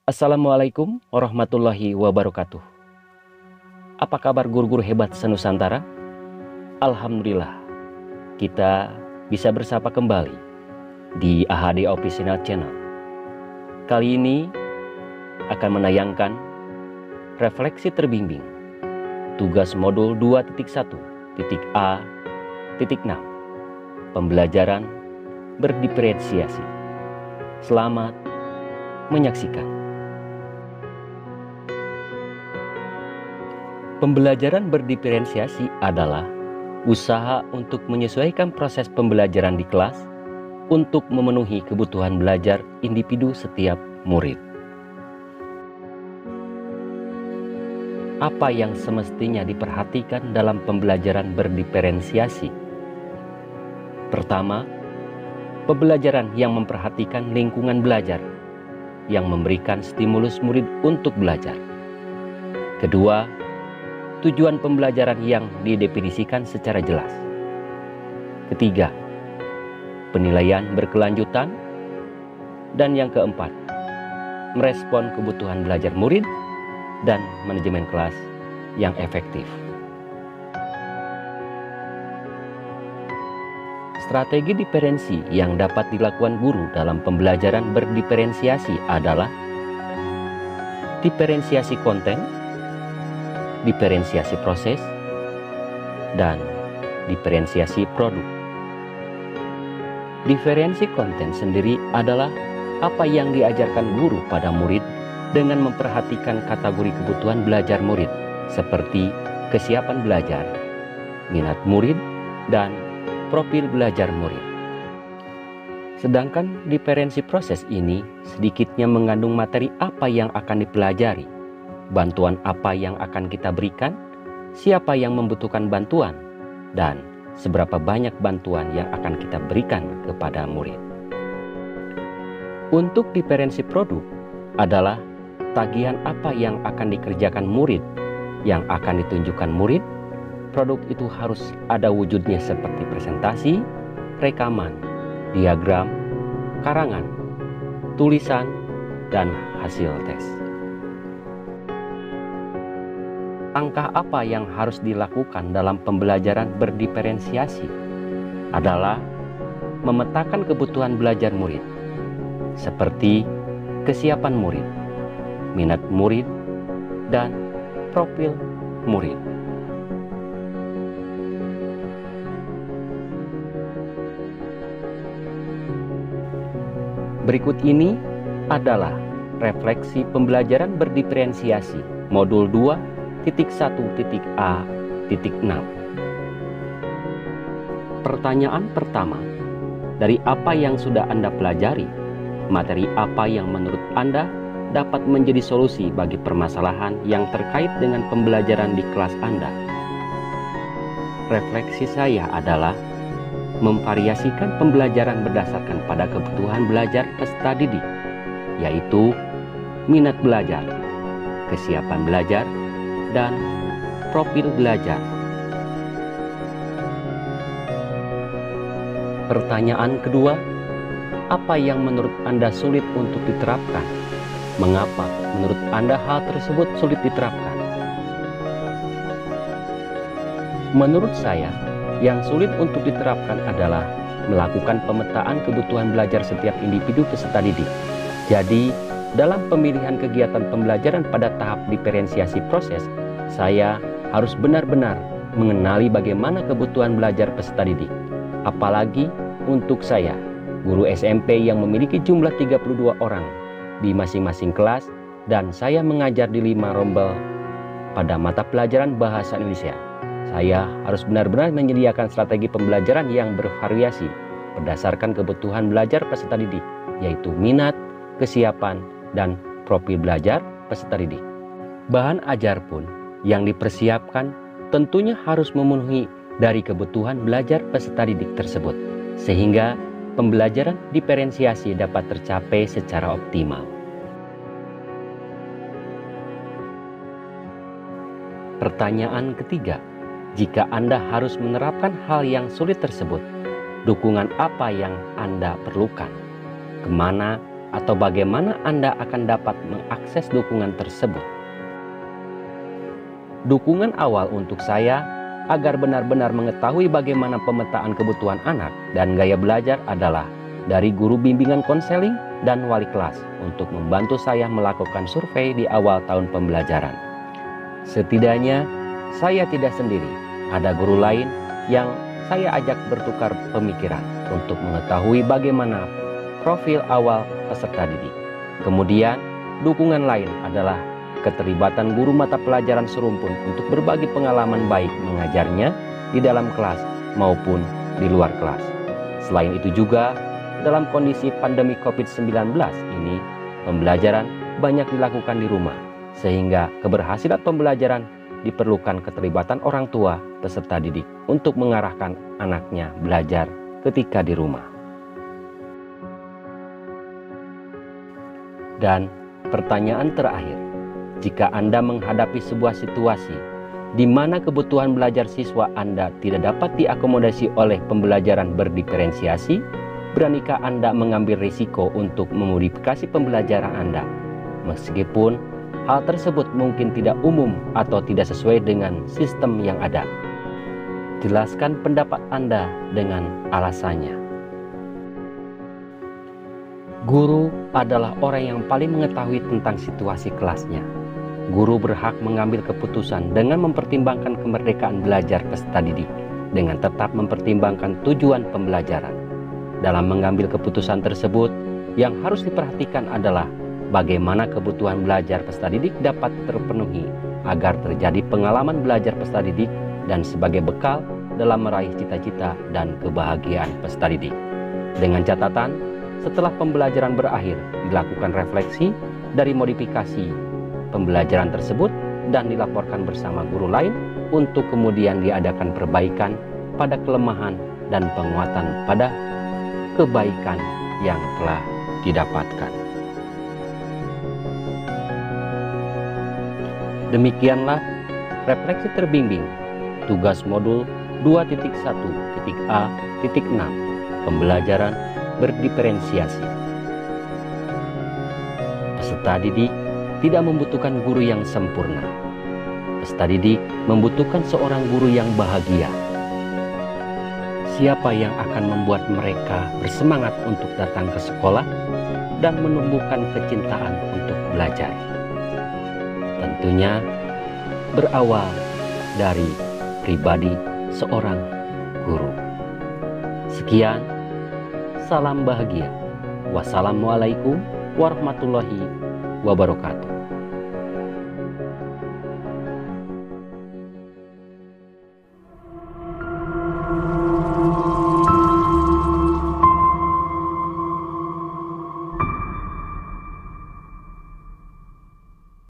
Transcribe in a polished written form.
Assalamualaikum warahmatullahi wabarakatuh. Apa kabar guru-guru hebat senusantara? Alhamdulillah, kita bisa bersapa kembali di AHD Official Channel. Kali ini akan menayangkan refleksi terbimbing tugas modul 2.1.A.6 pembelajaran berdiferensiasi. Selamat menyaksikan. Pembelajaran berdiferensiasi adalah usaha untuk menyesuaikan proses pembelajaran di kelas untuk memenuhi kebutuhan belajar individu setiap murid. Apa yang semestinya diperhatikan dalam pembelajaran berdiferensiasi? Pertama, pembelajaran yang memperhatikan lingkungan belajar, yang memberikan stimulus murid untuk belajar. Kedua, tujuan pembelajaran yang didefinisikan secara jelas. Ketiga, penilaian berkelanjutan. Dan yang keempat, merespon kebutuhan belajar murid dan manajemen kelas yang efektif. Strategi diferensi yang dapat dilakukan guru dalam pembelajaran berdiferensiasi adalah diferensiasi konten, diferensiasi proses, dan diferensiasi produk. Diferensi konten sendiri adalah apa yang diajarkan guru pada murid dengan memperhatikan kategori kebutuhan belajar murid seperti kesiapan belajar, minat murid, dan profil belajar murid. Sedangkan diferensi proses ini sedikitnya mengandung materi apa yang akan dipelajari, bantuan apa yang akan kita berikan, siapa yang membutuhkan bantuan, dan seberapa banyak bantuan yang akan kita berikan kepada murid. Untuk diferensi produk adalah tagihan apa yang akan dikerjakan murid, yang akan ditunjukkan murid. Produk itu harus ada wujudnya seperti presentasi, rekaman, diagram, karangan, tulisan, dan hasil tes. Langkah apa yang harus dilakukan dalam pembelajaran berdiferensiasi adalah memetakan kebutuhan belajar murid, seperti kesiapan murid, minat murid, dan profil murid. Berikut ini adalah refleksi pembelajaran berdiferensiasi modul 2.1.A.6. Pertanyaan pertama, dari apa yang sudah Anda pelajari, materi apa yang menurut Anda dapat menjadi solusi bagi permasalahan yang terkait dengan pembelajaran di kelas Anda? Refleksi saya adalah memvariasikan pembelajaran berdasarkan pada kebutuhan belajar peserta didik, yaitu minat belajar, kesiapan belajar, dan profil belajar. Pertanyaan kedua, apa yang menurut Anda sulit untuk diterapkan? Mengapa menurut Anda hal tersebut sulit diterapkan? Menurut saya, yang sulit untuk diterapkan adalah melakukan pemetaan kebutuhan belajar setiap individu peserta didik. Jadi, dalam pemilihan kegiatan pembelajaran pada tahap diferensiasi proses, saya harus benar-benar mengenali bagaimana kebutuhan belajar peserta didik. Apalagi untuk saya, guru SMP yang memiliki jumlah 32 orang di masing-masing kelas, dan saya mengajar di 5 rombel pada mata pelajaran bahasa Indonesia. Saya harus benar-benar menyediakan strategi pembelajaran yang bervariasi berdasarkan kebutuhan belajar peserta didik, yaitu minat, kesiapan, dan profil belajar peserta didik. Bahan ajar pun yang dipersiapkan tentunya harus memenuhi dari kebutuhan belajar peserta didik tersebut, sehingga pembelajaran diferensiasi dapat tercapai secara optimal. Pertanyaan ketiga, jika Anda harus menerapkan hal yang sulit tersebut, dukungan apa yang Anda perlukan? Kemana atau bagaimana Anda akan dapat mengakses dukungan tersebut? Dukungan awal untuk saya agar benar-benar mengetahui bagaimana pemetaan kebutuhan anak dan gaya belajar adalah dari guru bimbingan konseling dan wali kelas untuk membantu saya melakukan survei di awal tahun pembelajaran. Setidaknya saya tidak sendiri, ada guru lain yang saya ajak bertukar pemikiran untuk mengetahui bagaimana profil awal peserta didik. Kemudian dukungan lain adalah keterlibatan guru mata pelajaran serumpun untuk berbagi pengalaman baik mengajarnya di dalam kelas maupun di luar kelas. Selain itu juga, dalam kondisi pandemi COVID-19 ini, pembelajaran banyak dilakukan di rumah, sehingga keberhasilan pembelajaran diperlukan keterlibatan orang tua peserta didik untuk mengarahkan anaknya belajar ketika di rumah. Dan pertanyaan terakhir, jika Anda menghadapi sebuah situasi di mana kebutuhan belajar siswa Anda tidak dapat diakomodasi oleh pembelajaran berdiferensiasi, beranikah Anda mengambil risiko untuk memodifikasi pembelajaran Anda? Meskipun hal tersebut mungkin tidak umum atau tidak sesuai dengan sistem yang ada. Jelaskan pendapat Anda dengan alasannya. Guru adalah orang yang paling mengetahui tentang situasi kelasnya. Guru berhak mengambil keputusan dengan mempertimbangkan kemerdekaan belajar peserta didik, dengan tetap mempertimbangkan tujuan pembelajaran. Dalam mengambil keputusan tersebut, yang harus diperhatikan adalah bagaimana kebutuhan belajar peserta didik dapat terpenuhi agar terjadi pengalaman belajar peserta didik dan sebagai bekal dalam meraih cita-cita dan kebahagiaan peserta didik. Dengan catatan, setelah pembelajaran berakhir, dilakukan refleksi dari modifikasi pembelajaran tersebut dan dilaporkan bersama guru lain untuk kemudian diadakan perbaikan pada kelemahan dan penguatan pada kebaikan yang telah didapatkan. Demikianlah refleksi terbimbing tugas modul 2.1.A.6 pembelajaran berdiferensiasi. Peserta didik tidak membutuhkan guru yang sempurna. Peserta didik membutuhkan seorang guru yang bahagia. Siapa yang akan membuat mereka bersemangat untuk datang ke sekolah dan menumbuhkan kecintaan untuk belajar? Tentunya berawal dari pribadi seorang guru. Sekian, salam bahagia. Wassalamualaikum warahmatullahi wabarakatuh.